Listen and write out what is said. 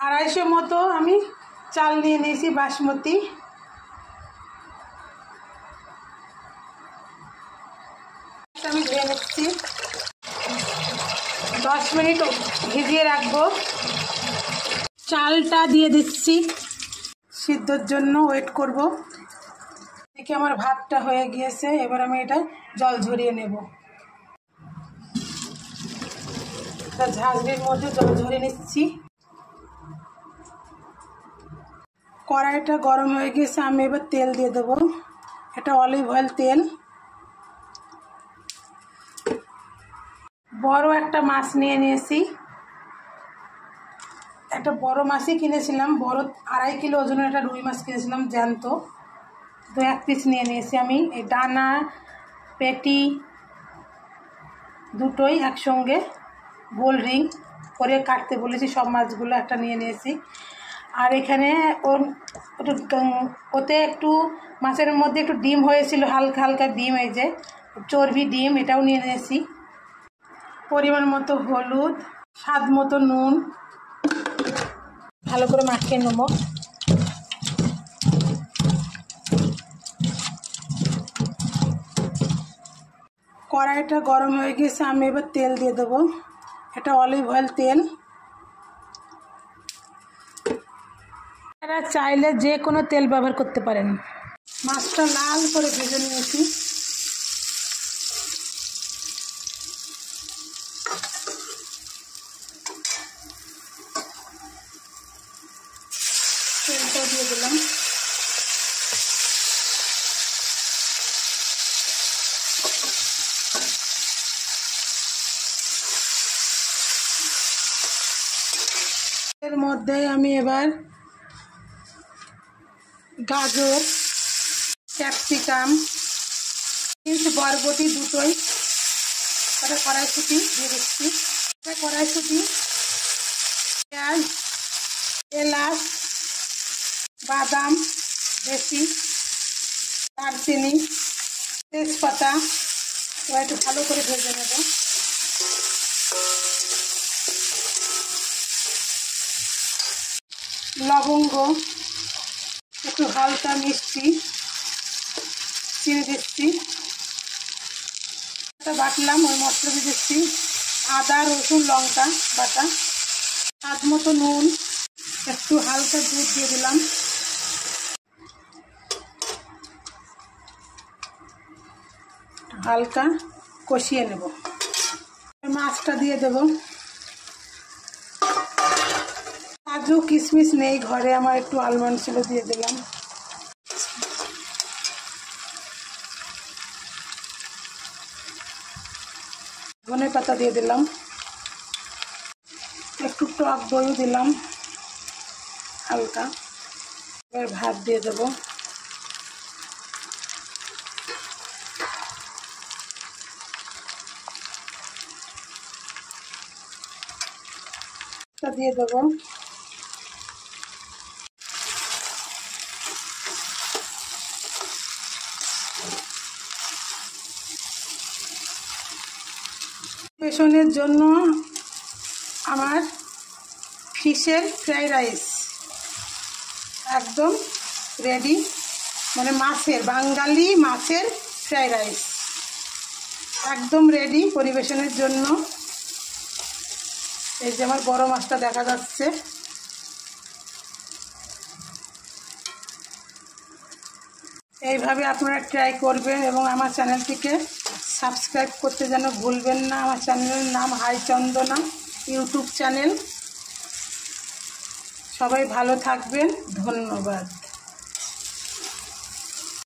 250 মতো আমি চাল নিয়ে নিয়েছি বাসমতি। আমি ধুয়ে নিচ্ছি, 10 মিনিট ভিজিয়ে রাখবো। চালটা দিয়ে দিচ্ছি, সিদ্ধর জন্য ওয়েট করব। দেখি আমার ভাতটা হয়ে গিয়েছে, এবার আমি এটা জল ঝরিয়ে নেব। ঝাঁঝরির মধ্যে জল ঝরিয়ে নিচ্ছি। কড়াইটা গরম হয়ে গেছে, আমি এবার তেল দিয়ে দেবো। এটা অলিভ অয়েল তেল। বড় একটা মাছ নিয়ে নিয়েছি, একটা বড় মাছই কিনেছিলাম, বড় 2.5 কিলো ওজনের একটা রুই মাছ কিনেছিলাম জ্যান্ত। তো 1 পিস নিয়ে নিয়েছি আমি। এই ডানা পেটি দুটোই একসঙ্গে গোল রিং করে কাটতে বলেছি, সব মাছগুলো একটা নিয়ে নিয়েছি। আর এখানে ওতে একটু মাছের মধ্যে একটু ডিম হয়েছিল, হালকা হালকা ডিম, এই যে চর্বি ডিম, এটাও নিয়ে নিয়েছি। পরিমাণ মতো হলুদ, স্বাদ মতো নুন, ভালো করে মাখিয়ে নেব। কড়াইটা গরম হয়ে গেছে, আমি এবার তেল দিয়ে দেবো। এটা অলিভ অয়েল তেল। আপনারা চাইলে যে কোনো তেল ব্যবহার করতে পারেন। মাছটা লাল করে ভেজে নিয়েছি। তেলটা দিয়ে দিলাম। এর মধ্যে আমি এবার গাজর, ক্যাপসিকাম, বরবটি দুটোই, একটা কড়াইশুঁটি দিয়ে দিচ্ছি। কড়াইশুঁটি, পেঁয়াজ, এলাচ, বাদাম বেশি, দারচিনি, তেজপাতা, এবার একটু ভালো করে ভেজে নেব। লবঙ্গ, একটু হালকা মিষ্টি, চিনি দিচ্ছি। এটা বাটলাম, ওই মশলা দিয়ে দিচ্ছি। আদা রসুন লঙ্কা বাটা, স্বাদ মতো নুন, একটু হালকা দুধ দিয়ে দিলাম। হালকা কষিয়ে নেব। মাছটা দিয়ে দেব। কাজু কিশমিশ নেই ঘরে, আমার একটু আলমন্ড ছিল, দিয়ে দিলাম। ধনে পাতা দিয়ে দিলাম, একটু টক দই দিলাম হালকা। এবার ভাত দিয়ে দেব। দিয়ে দেব। পরিবেশনের জন্য আমার ফিশের ফ্রাইড রাইস একদম রেডি, মানে মাছের, বাঙালি মাছের ফ্রাইড রাইস একদম রেডি পরিবেশনের জন্য। এই যে আমার বড় মাছটা দেখা যাচ্ছে। এইভাবে আপনারা ট্রাই করবেন এবং আমার চ্যানেলটিকে সাবস্ক্রাইব করতে যেন ভুলবেন না। আমার চ্যানেলের নাম হাই চন্দনা ইউটিউব চ্যানেল। সবাই ভালো থাকবেন, ধন্যবাদ।